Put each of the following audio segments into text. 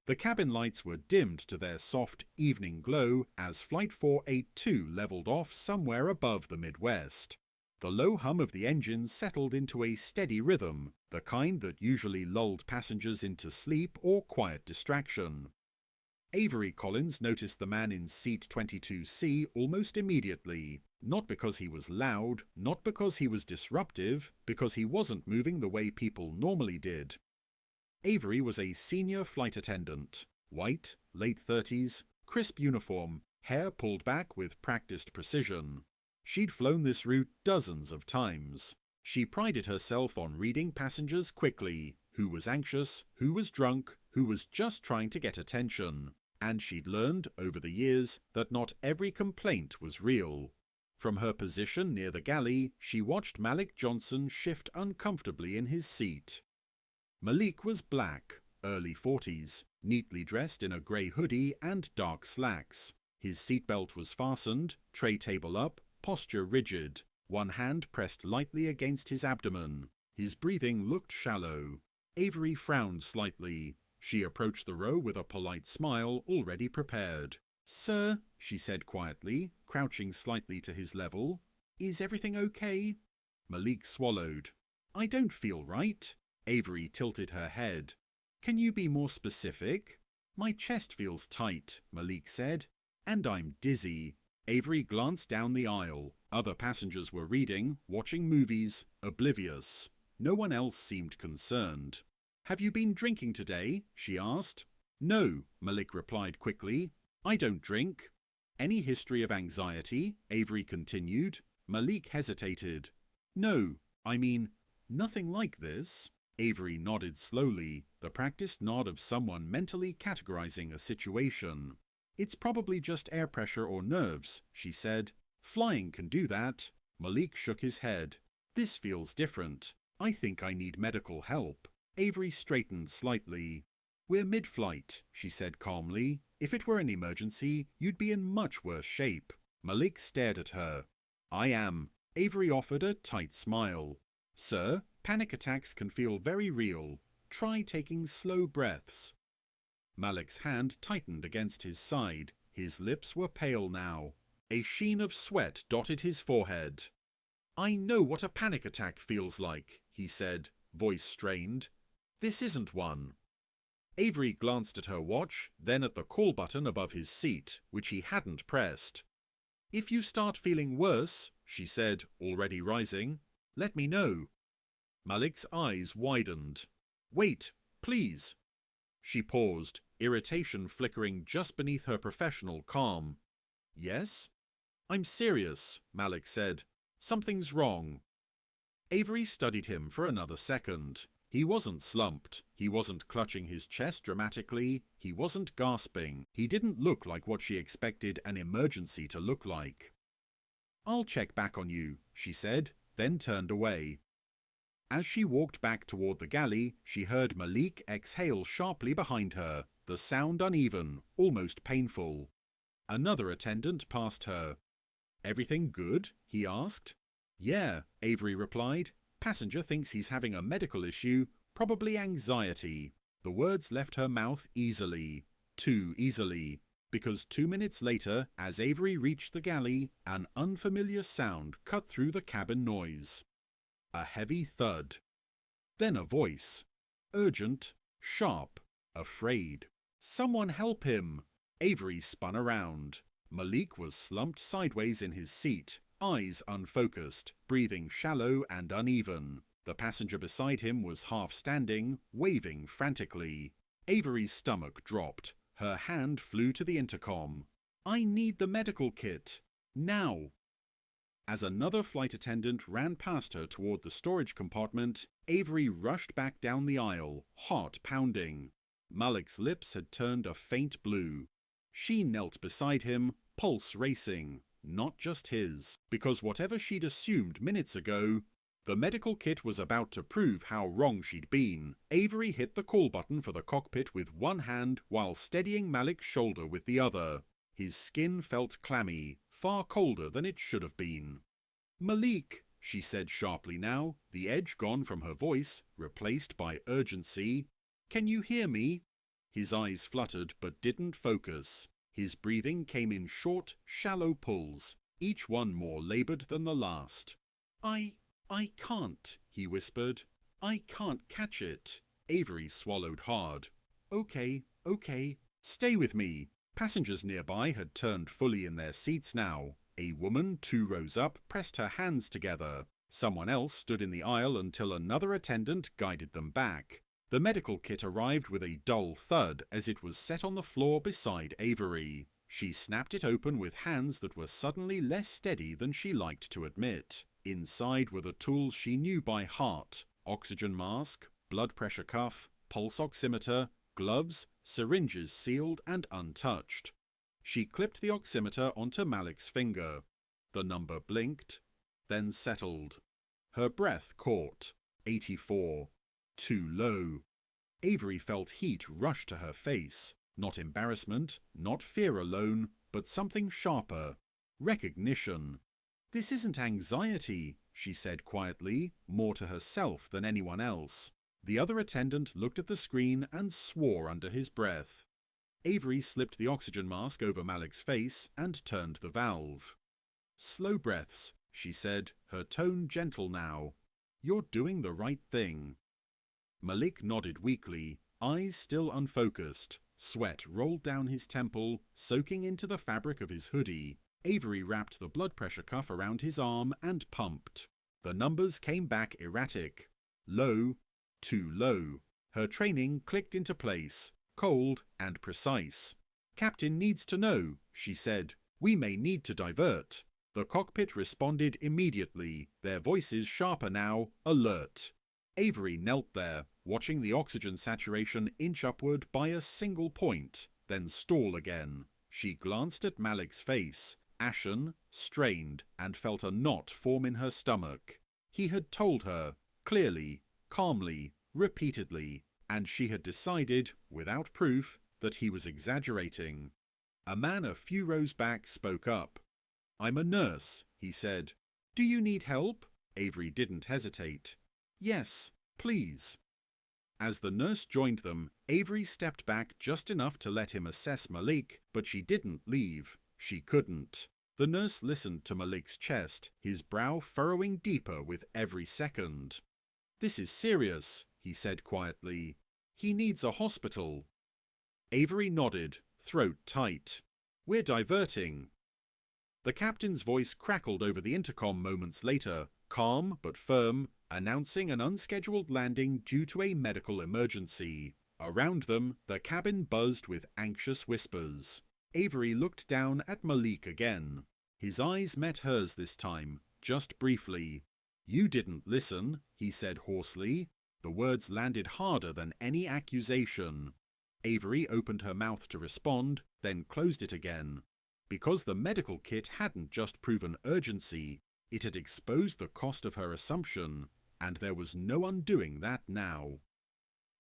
The cabin lights were dimmed to their soft evening glow as Flight 482 leveled off somewhere above the Midwest. The low hum of the engines settled into a steady rhythm, the kind that usually lulled passengers into sleep or quiet distraction. Avery Collins noticed the man in seat 22C almost immediately, not because he was loud, not because he was disruptive, because he wasn't moving the way people normally did. Avery was a senior flight attendant, white, late 30s, crisp uniform, hair pulled back with practiced precision. She'd flown this route dozens of times. She prided herself on reading passengers quickly, who was anxious, who was drunk, who was just trying to get attention. And she'd learned over the years that not every complaint was real. From her position near the galley, she watched Malik Johnson shift uncomfortably in his seat. Malik was black, early 40s, neatly dressed in a grey hoodie and dark slacks. His seatbelt was fastened, tray table up, posture rigid, one hand pressed lightly against his abdomen. His breathing looked shallow. Avery frowned slightly. She approached the row with a polite smile already prepared. "Sir," she said quietly, crouching slightly to his level, "is everything okay?" Malik swallowed. "I don't feel right." Avery tilted her head. "Can you be more specific?" "My chest feels tight," Malik said. "And I'm dizzy." Avery glanced down the aisle. Other passengers were reading, watching movies, oblivious. No one else seemed concerned. "Have you been drinking today?" she asked. "No," Malik replied quickly. "I don't drink." "Any history of anxiety?" Avery continued. Malik hesitated. "No, I mean, nothing like this." Avery nodded slowly, the practiced nod of someone mentally categorizing a situation. "It's probably just air pressure or nerves," she said. "Flying can do that." Malik shook his head. "This feels different. I think I need medical help." Avery straightened slightly. "We're mid-flight," she said calmly. "If it were an emergency, you'd be in much worse shape." Malik stared at her. "I am." Avery offered a tight smile. "Sir, panic attacks can feel very real. Try taking slow breaths." Malik's hand tightened against his side. His lips were pale now. A sheen of sweat dotted his forehead. "I know what a panic attack feels like," he said, voice strained. "This isn't one." Avery glanced at her watch, then at the call button above his seat, which he hadn't pressed. "If you start feeling worse," she said, already rising, "let me know." Malik's eyes widened. "Wait, please." She paused, irritation flickering just beneath her professional calm. "Yes?" "I'm serious," Malik said. "Something's wrong." Avery studied him for another second. He wasn't slumped. He wasn't clutching his chest dramatically. He wasn't gasping. He didn't look like what she expected an emergency to look like. "I'll check back on you," she said, then turned away. As she walked back toward the galley, she heard Malik exhale sharply behind her, the sound uneven, almost painful. Another attendant passed her. "Everything good?" he asked. "Yeah," Avery replied. "Passenger thinks he's having a medical issue, probably anxiety." The words left her mouth easily. Too easily. Because 2 minutes later, as Avery reached the galley, an unfamiliar sound cut through the cabin noise. A heavy thud. Then a voice. Urgent, sharp, afraid. "Someone help him!" Avery spun around. Malik was slumped sideways in his seat, eyes unfocused, breathing shallow and uneven. The passenger beside him was half standing, waving frantically. Avery's stomach dropped. Her hand flew to the intercom. "I need the medical kit. Now!" As another flight attendant ran past her toward the storage compartment, Avery rushed back down the aisle, heart pounding. Malik's lips had turned a faint blue. She knelt beside him, pulse racing. Not just his, because whatever she'd assumed minutes ago, the medical kit was about to prove how wrong she'd been. Avery hit the call button for the cockpit with one hand while steadying Malik's shoulder with the other. His skin felt clammy, far colder than it should have been. "Malik," she said sharply now, the edge gone from her voice, replaced by urgency. "Can you hear me?" His eyes fluttered but didn't focus. His breathing came in short, shallow pulls, each one more laboured than the last. I can't, he whispered. I can't catch it. Avery swallowed hard. Okay, stay with me. Passengers nearby had turned fully in their seats now. A woman, 2 rows up, pressed her hands together. Someone else stood in the aisle until another attendant guided them back. The medical kit arrived with a dull thud as it was set on the floor beside Avery. She snapped it open with hands that were suddenly less steady than she liked to admit. Inside were the tools she knew by heart: oxygen mask, blood pressure cuff, pulse oximeter, gloves, syringes sealed and untouched. She clipped the oximeter onto Malik's finger. The number blinked, then settled. Her breath caught. 84. Too low. Avery felt heat rush to her face. Not embarrassment, not fear alone, but something sharper. Recognition. This isn't anxiety, she said quietly, more to herself than anyone else. The other attendant looked at the screen and swore under his breath. Avery slipped the oxygen mask over Malik's face and turned the valve. Slow breaths, she said, her tone gentle now. You're doing the right thing. Malik nodded weakly, eyes still unfocused. Sweat rolled down his temple, soaking into the fabric of his hoodie. Avery wrapped the blood pressure cuff around his arm and pumped. The numbers came back erratic. Low, too low. Her training clicked into place, cold and precise. Captain needs to know, she said. We may need to divert. The cockpit responded immediately, their voices sharper now, alert. Avery knelt there, watching the oxygen saturation inch upward by a single point, then stall again. She glanced at Malik's face, ashen, strained, and felt a knot form in her stomach. He had told her, clearly, calmly, repeatedly, and she had decided, without proof, that he was exaggerating. A man a few rows back spoke up. I'm a nurse, he said. Do you need help? Avery didn't hesitate. Yes, please. As the nurse joined them, Avery stepped back just enough to let him assess Malik, but she didn't leave. She couldn't. The nurse listened to Malik's chest, his brow furrowing deeper with every second. This is serious, he said quietly. He needs a hospital. Avery nodded, throat tight. We're diverting. The captain's voice crackled over the intercom moments later, calm but firm, announcing an unscheduled landing due to a medical emergency. Around them, the cabin buzzed with anxious whispers. Avery looked down at Malik again. His eyes met hers this time, just briefly. You didn't listen, he said hoarsely. The words landed harder than any accusation. Avery opened her mouth to respond, then closed it again. Because the medical kit hadn't just proven urgency, it had exposed the cost of her assumption, and there was no undoing that now.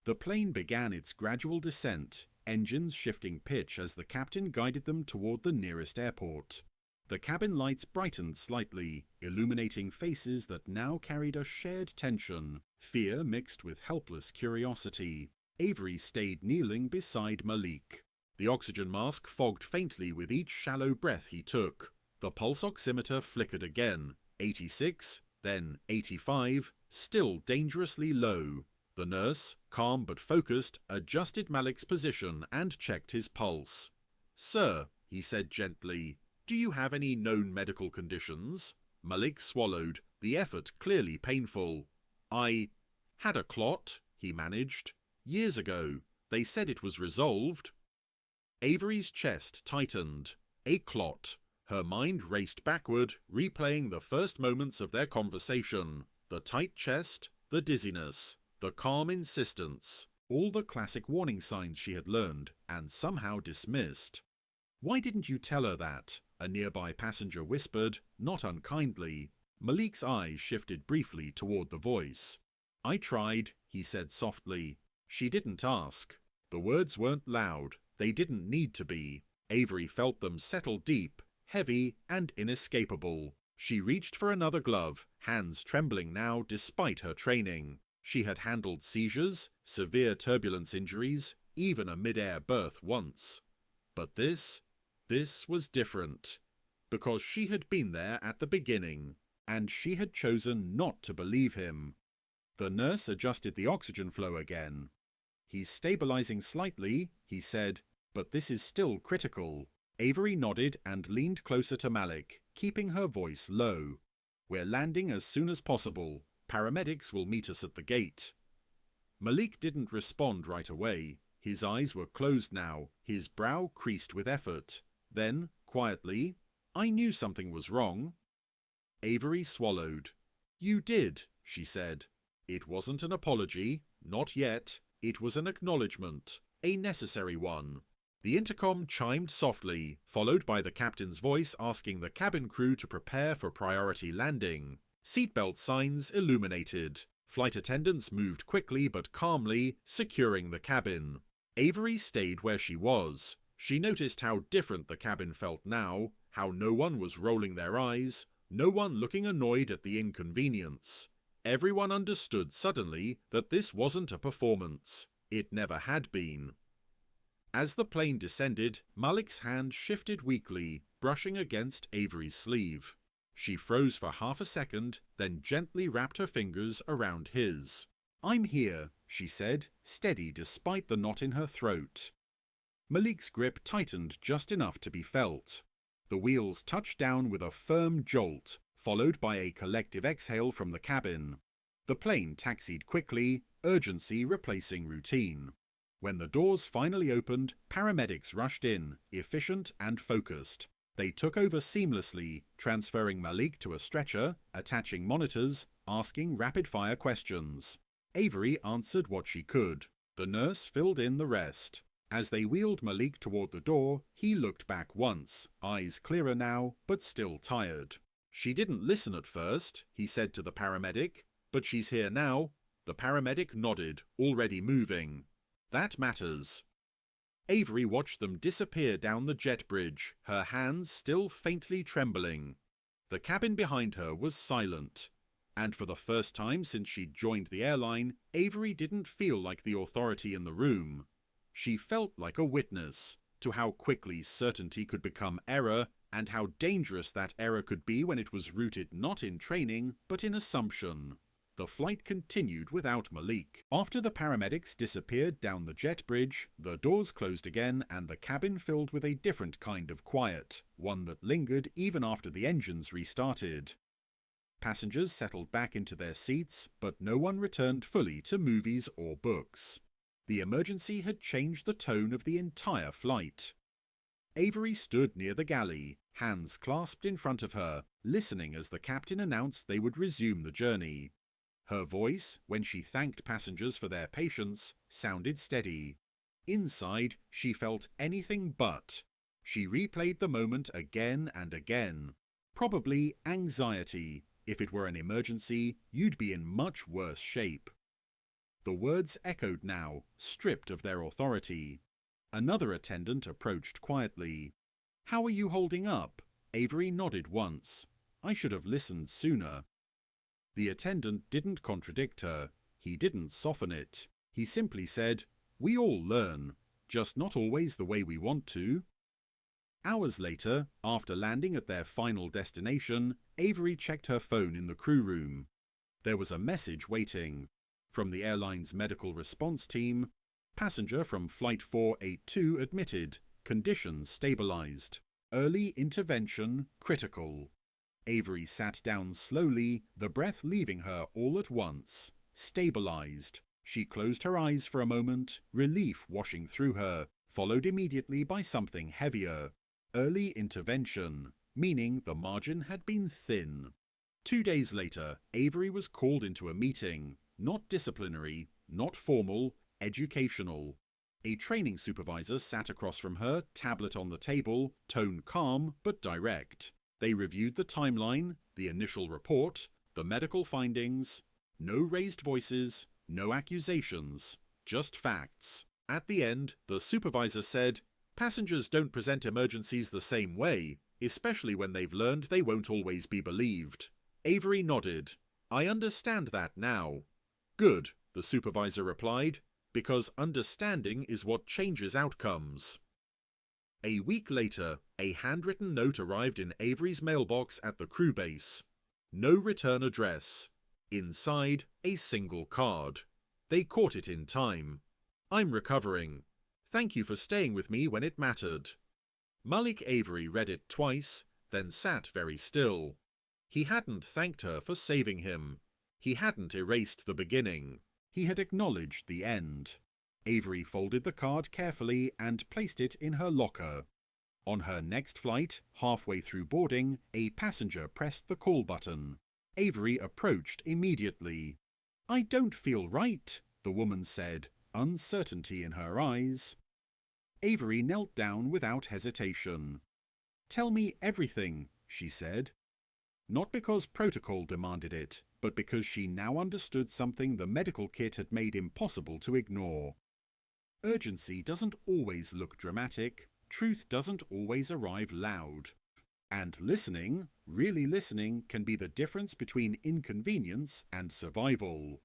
The plane began its gradual descent, engines shifting pitch as the captain guided them toward the nearest airport. The cabin lights brightened slightly, illuminating faces that now carried a shared tension, fear mixed with helpless curiosity. Avery stayed kneeling beside Malik. The oxygen mask fogged faintly with each shallow breath he took. The pulse oximeter flickered again, 86, then 85, still dangerously low. The nurse, calm but focused, adjusted Malik's position and checked his pulse. Sir, he said gently, do you have any known medical conditions? Malik swallowed, the effort clearly painful. I had a clot, he managed. Years ago. They said it was resolved. Avery's chest tightened. A clot. Her mind raced backward, replaying the first moments of their conversation. The tight chest, the dizziness, the calm insistence. All the classic warning signs she had learned, and somehow dismissed. Why didn't you tell her that? A nearby passenger whispered, not unkindly. Malik's eyes shifted briefly toward the voice. I tried, he said softly. She didn't ask. The words weren't loud. They didn't need to be. Avery felt them settle deep, heavy and inescapable. She reached for another glove, hands trembling now despite her training. She had handled seizures, severe turbulence injuries, even a mid-air berth once. But this was different, because she had been there at the beginning, and she had chosen not to believe him. The nurse adjusted the oxygen flow again. "He's stabilizing slightly," he said, "but this is still critical." Avery nodded and leaned closer to Malik, keeping her voice low. "We're landing as soon as possible. Paramedics will meet us at the gate." Malik didn't respond right away. His eyes were closed now, his brow creased with effort. Then, quietly, "I knew something was wrong." Avery swallowed. "You did," she said. It wasn't an apology, not yet. It was an acknowledgement, a necessary one. The intercom chimed softly, followed by the captain's voice asking the cabin crew to prepare for priority landing. Seatbelt signs illuminated. Flight attendants moved quickly but calmly, securing the cabin. Avery stayed where she was. She noticed how different the cabin felt now, how no one was rolling their eyes, no one looking annoyed at the inconvenience. Everyone understood suddenly that this wasn't a performance. It never had been. As the plane descended, Malik's hand shifted weakly, brushing against Avery's sleeve. She froze for half a second, then gently wrapped her fingers around his. "I'm here," she said, steady despite the knot in her throat. Malik's grip tightened just enough to be felt. The wheels touched down with a firm jolt, followed by a collective exhale from the cabin. The plane taxied quickly, urgency replacing routine. When the doors finally opened, paramedics rushed in, efficient and focused. They took over seamlessly, transferring Malik to a stretcher, attaching monitors, asking rapid-fire questions. Avery answered what she could. The nurse filled in the rest. As they wheeled Malik toward the door, he looked back once, eyes clearer now, but still tired. "She didn't listen at first," he said to the paramedic, "but she's here now." The paramedic nodded, already moving. "That matters." Avery watched them disappear down the jet bridge, her hands still faintly trembling. The cabin behind her was silent. And for the first time since she'd joined the airline, Avery didn't feel like the authority in the room. She felt like a witness to how quickly certainty could become error, and how dangerous that error could be when it was rooted not in training, but in assumption. The flight continued without Malik. After the paramedics disappeared down the jet bridge, the doors closed again and the cabin filled with a different kind of quiet, one that lingered even after the engines restarted. Passengers settled back into their seats, but no one returned fully to movies or books. The emergency had changed the tone of the entire flight. Avery stood near the galley, hands clasped in front of her, listening as the captain announced they would resume the journey. Her voice, when she thanked passengers for their patience, sounded steady. Inside, she felt anything but. She replayed the moment again and again. Probably anxiety. If it were an emergency, you'd be in much worse shape. The words echoed now, stripped of their authority. Another attendant approached quietly. "How are you holding up?" Avery nodded once. "I should have listened sooner." The attendant didn't contradict her. He didn't soften it. He simply said, "We all learn, just not always the way we want to." Hours later, after landing at their final destination, Avery checked her phone in the crew room. There was a message waiting. From the airline's medical response team, passenger from Flight 482 admitted, conditions stabilized. Early intervention critical. Avery sat down slowly, the breath leaving her all at once. Stabilized. She closed her eyes for a moment, relief washing through her, followed immediately by something heavier. Early intervention, meaning the margin had been thin. 2 days later, Avery was called into a meeting, not disciplinary, not formal, educational. A training supervisor sat across from her, tablet on the table, tone calm but direct. They reviewed the timeline, the initial report, the medical findings. No raised voices, no accusations, just facts. At the end, the supervisor said, "Passengers don't present emergencies the same way, especially when they've learned they won't always be believed." Avery nodded. "I understand that now." "Good," the supervisor replied. because understanding is what changes outcomes. A week later, a handwritten note arrived in Avery's mailbox at the crew base. No return address. Inside, a single card. They caught it in time. I'm recovering. Thank you for staying with me when it mattered. Malik Avery read it twice, then sat very still. He hadn't thanked her for saving him. He hadn't erased the beginning. He had acknowledged the end. Avery folded the card carefully and placed it in her locker. On her next flight, halfway through boarding, a passenger pressed the call button. Avery approached immediately. "I don't feel right," the woman said, uncertainty in her eyes. Avery knelt down without hesitation. "Tell me everything," she said. Not because protocol demanded it, but because she now understood something the medical kit had made impossible to ignore. Urgency doesn't always look dramatic. Truth doesn't always arrive loud. And listening, really listening, can be the difference between inconvenience and survival.